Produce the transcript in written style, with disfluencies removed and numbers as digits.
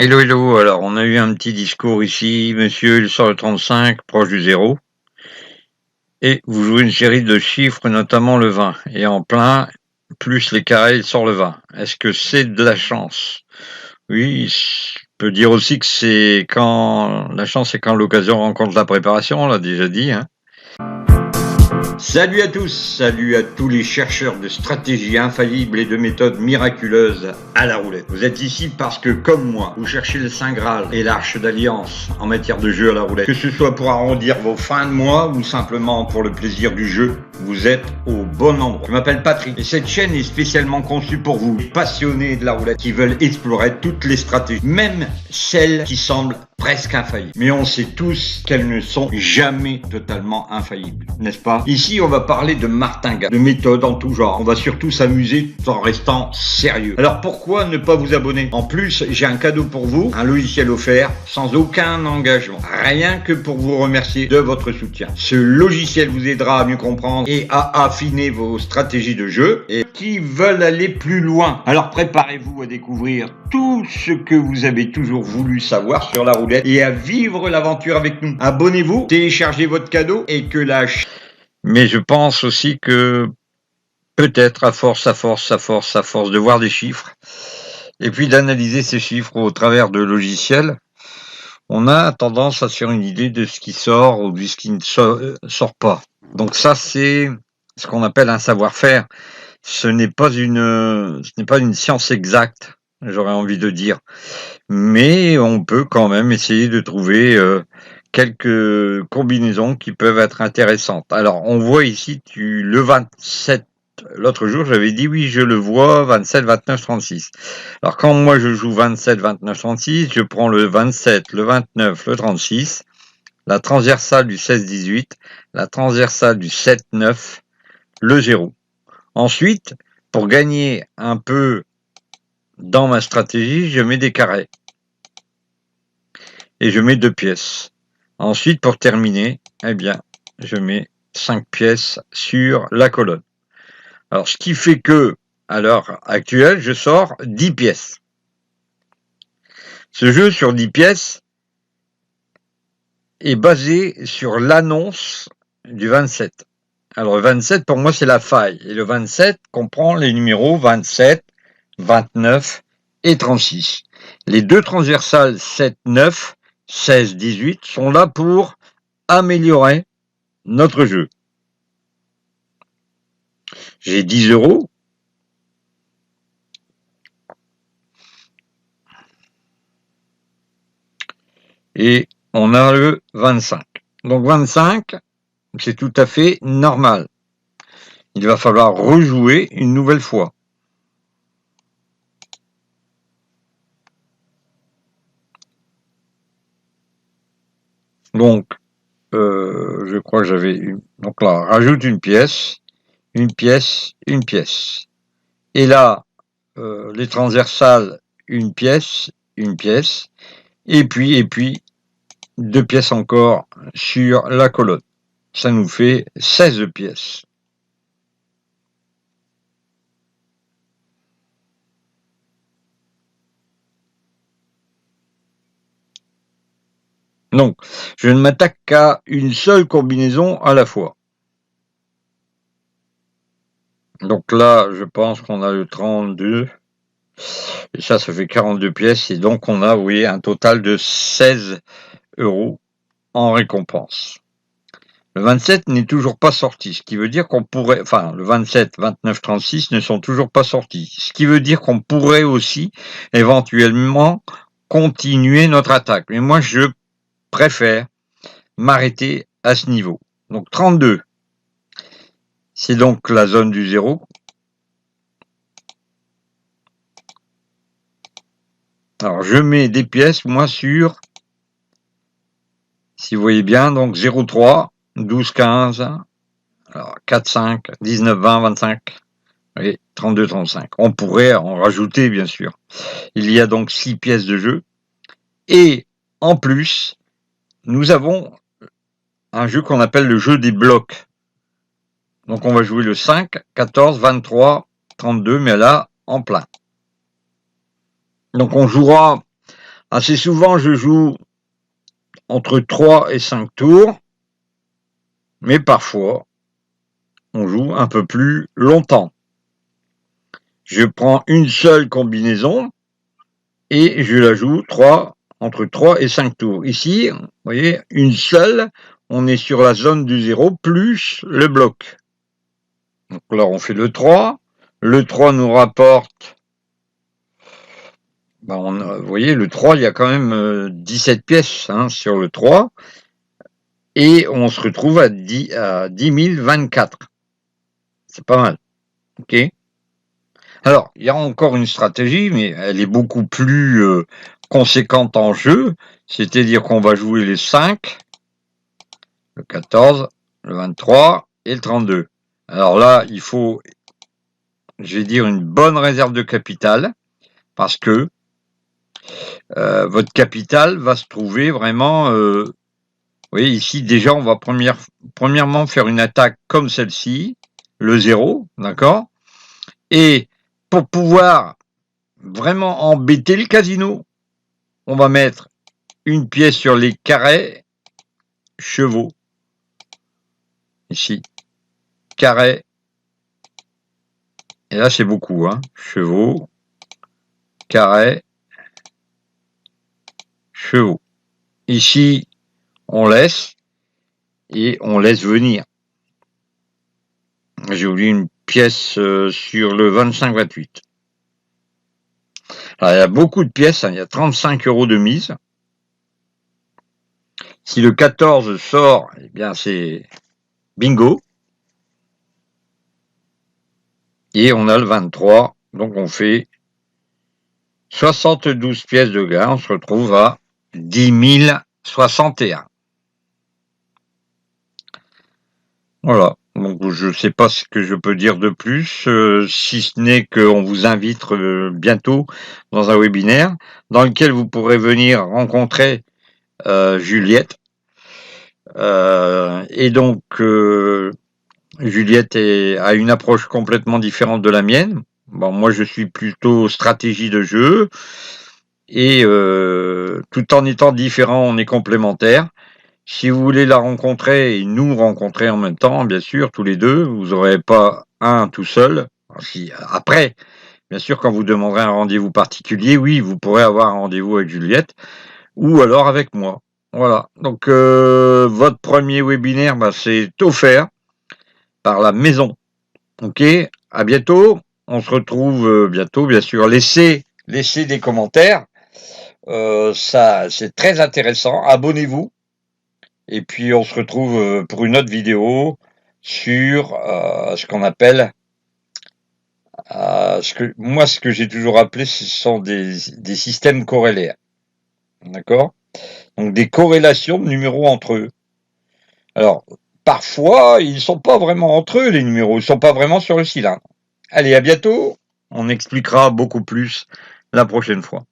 Hello, hello. Alors, on a eu un petit discours ici. Monsieur, il sort le 35, proche du zéro. Et vous jouez une série de chiffres, notamment le 20. Et en plein, plus les carrés, il sort le 20. Est-ce que c'est de la chance? Oui, je peux dire aussi que c'est quand la chance, c'est quand l'occasion rencontre la préparation, on l'a déjà dit, hein. Salut à tous, salut à tous les chercheurs de stratégies infaillibles et de méthodes miraculeuses à la roulette. Vous êtes ici parce que, comme moi, vous cherchez le Saint Graal et l'Arche d'Alliance en matière de jeu à la roulette. Que ce soit pour arrondir vos fins de mois ou simplement pour le plaisir du jeu, vous êtes au bon endroit. Je m'appelle Patrick et cette chaîne est spécialement conçue pour vous, passionnés de la roulette, qui veulent explorer toutes les stratégies, même celles qui semblent presque infaillibles. Mais on sait tous qu'elles ne sont jamais totalement infaillibles, n'est-ce pas? Ici, on va parler de martingale, de méthodes en tout genre. On va surtout s'amuser tout en restant sérieux. Alors pourquoi ne pas vous abonner? En plus, j'ai un cadeau pour vous, un logiciel offert, sans aucun engagement. Rien que pour vous remercier de votre soutien. Ce logiciel vous aidera à mieux comprendre et à affiner vos stratégies de jeu et qui veulent aller plus loin. Alors préparez-vous à découvrir tout ce que vous avez toujours voulu savoir sur la roulette et à vivre l'aventure avec nous. Abonnez-vous, téléchargez votre cadeau et que la... Mais je pense aussi que peut-être à force de voir des chiffres et puis d'analyser ces chiffres au travers de logiciels, on a tendance à se faire une idée de ce qui sort ou de ce qui ne sort pas. Donc ça, c'est ce qu'on appelle un savoir-faire. Ce n'est pas une science exacte, j'aurais envie de dire. Mais on peut quand même essayer de trouver quelques combinaisons qui peuvent être intéressantes. Alors, on voit ici le 27. L'autre jour, j'avais dit oui, je le vois, 27, 29, 36. Alors, quand moi je joue 27, 29, 36, je prends le 27, le 29, le 36, la transversale du 16, 18, la transversale du 7, 9, le 0. Ensuite, pour gagner un peu dans ma stratégie, je mets des carrés. Et je mets 2 pièces. Ensuite, pour terminer, eh bien, je mets 5 pièces sur la colonne. Alors, ce qui fait que, à l'heure actuelle, je sors 10 pièces. Ce jeu sur 10 pièces est basé sur l'annonce du 27. Alors, le 27, pour moi, c'est la faille. Et le 27 comprend les numéros 27, 29 et 36. Les deux transversales 7, 9, 16, 18 sont là pour améliorer notre jeu. J'ai 10 euros. Et on a le 25. Donc 25, c'est tout à fait normal. Il va falloir rejouer une nouvelle fois. Donc, je crois que j'avais une. Donc là, rajoute une pièce, une pièce, une pièce. Et là, les transversales, une pièce, et puis 2 pièces encore sur la colonne. Ça nous fait 16 pièces. Donc, je ne m'attaque qu'à une seule combinaison à la fois. Donc là, je pense qu'on a le 32. Et ça fait 42 pièces. Et donc, on a, oui, un total de 16 euros en récompense. Le 27 n'est toujours pas sorti, ce qui veut dire qu'on pourrait, enfin, le 27, 29, 36 ne sont toujours pas sortis. Ce qui veut dire qu'on pourrait aussi, éventuellement, continuer notre attaque. Mais moi, je préfère m'arrêter à ce niveau. Donc 32, c'est donc la zone du 0. Alors je mets des pièces, moi, sur, si vous voyez bien, donc 0,3, 12, 15, alors 4, 5, 19, 20, 25, et 32, 35. On pourrait en rajouter, bien sûr. Il y a donc 6 pièces de jeu. Et en plus, nous avons un jeu qu'on appelle le jeu des blocs. Donc on va jouer le 5, 14, 23, 32, mais là, en plein. Donc on jouera Assez souvent, je joue entre 3 et 5 tours, mais parfois, on joue un peu plus longtemps. Je prends une seule combinaison et je la joue entre 3 et 5 tours. Ici, vous voyez, une seule, on est sur la zone du 0 plus le bloc. Donc là, on fait le 3. Le 3 nous rapporte, vous voyez, le 3, il y a quand même 17 pièces sur le 3. Et on se retrouve à 10 024. C'est pas mal. Ok. Alors, il y a encore une stratégie, mais elle est beaucoup plus conséquente en jeu. C'est-à-dire qu'on va jouer les 5, le 14, le 23 et le 32. Alors là, il faut, je vais dire, une bonne réserve de capital, parce que votre capital va se trouver vraiment... vous voyez, ici, déjà, on va premièrement faire une attaque comme celle-ci, le 0, d'accord? Et pour pouvoir vraiment embêter le casino, on va mettre une pièce sur les carrés chevaux. Ici, carré. Et là, c'est beaucoup, chevaux, carré, chevaux. Ici, on laisse et on laisse venir. J'ai oublié une pièce sur le 25-28. Alors, il y a beaucoup de pièces, il y a 35 € de mise. Si le 14 sort, eh bien c'est bingo. Et on a le 23, donc on fait 72 pièces de gain, on se retrouve à 10 061. Voilà, donc je ne sais pas ce que je peux dire de plus, si ce n'est qu'on vous invite bientôt dans un webinaire dans lequel vous pourrez venir rencontrer Juliette. Et donc, Juliette a une approche complètement différente de la mienne. Bon, moi, je suis plutôt stratégie de jeu. Et tout en étant différents, on est complémentaires. Si vous voulez la rencontrer et nous rencontrer en même temps, bien sûr, tous les deux, vous n'aurez pas un tout seul. Après, bien sûr, quand vous demanderez un rendez-vous particulier, oui, vous pourrez avoir un rendez-vous avec Juliette ou alors avec moi. Voilà. Donc, votre premier webinaire, c'est offert par la maison. Ok, à bientôt. On se retrouve bientôt, bien sûr. Laissez des commentaires. Ça, c'est très intéressant. Abonnez-vous. Et puis, on se retrouve pour une autre vidéo sur ce qu'on appelle, ce que j'ai toujours appelé, ce sont des systèmes corrélaires. D'accord? Donc, des corrélations de numéros entre eux. Alors, parfois, ils ne sont pas vraiment entre eux, les numéros. Ils ne sont pas vraiment sur le cylindre. Allez, à bientôt. On expliquera beaucoup plus la prochaine fois.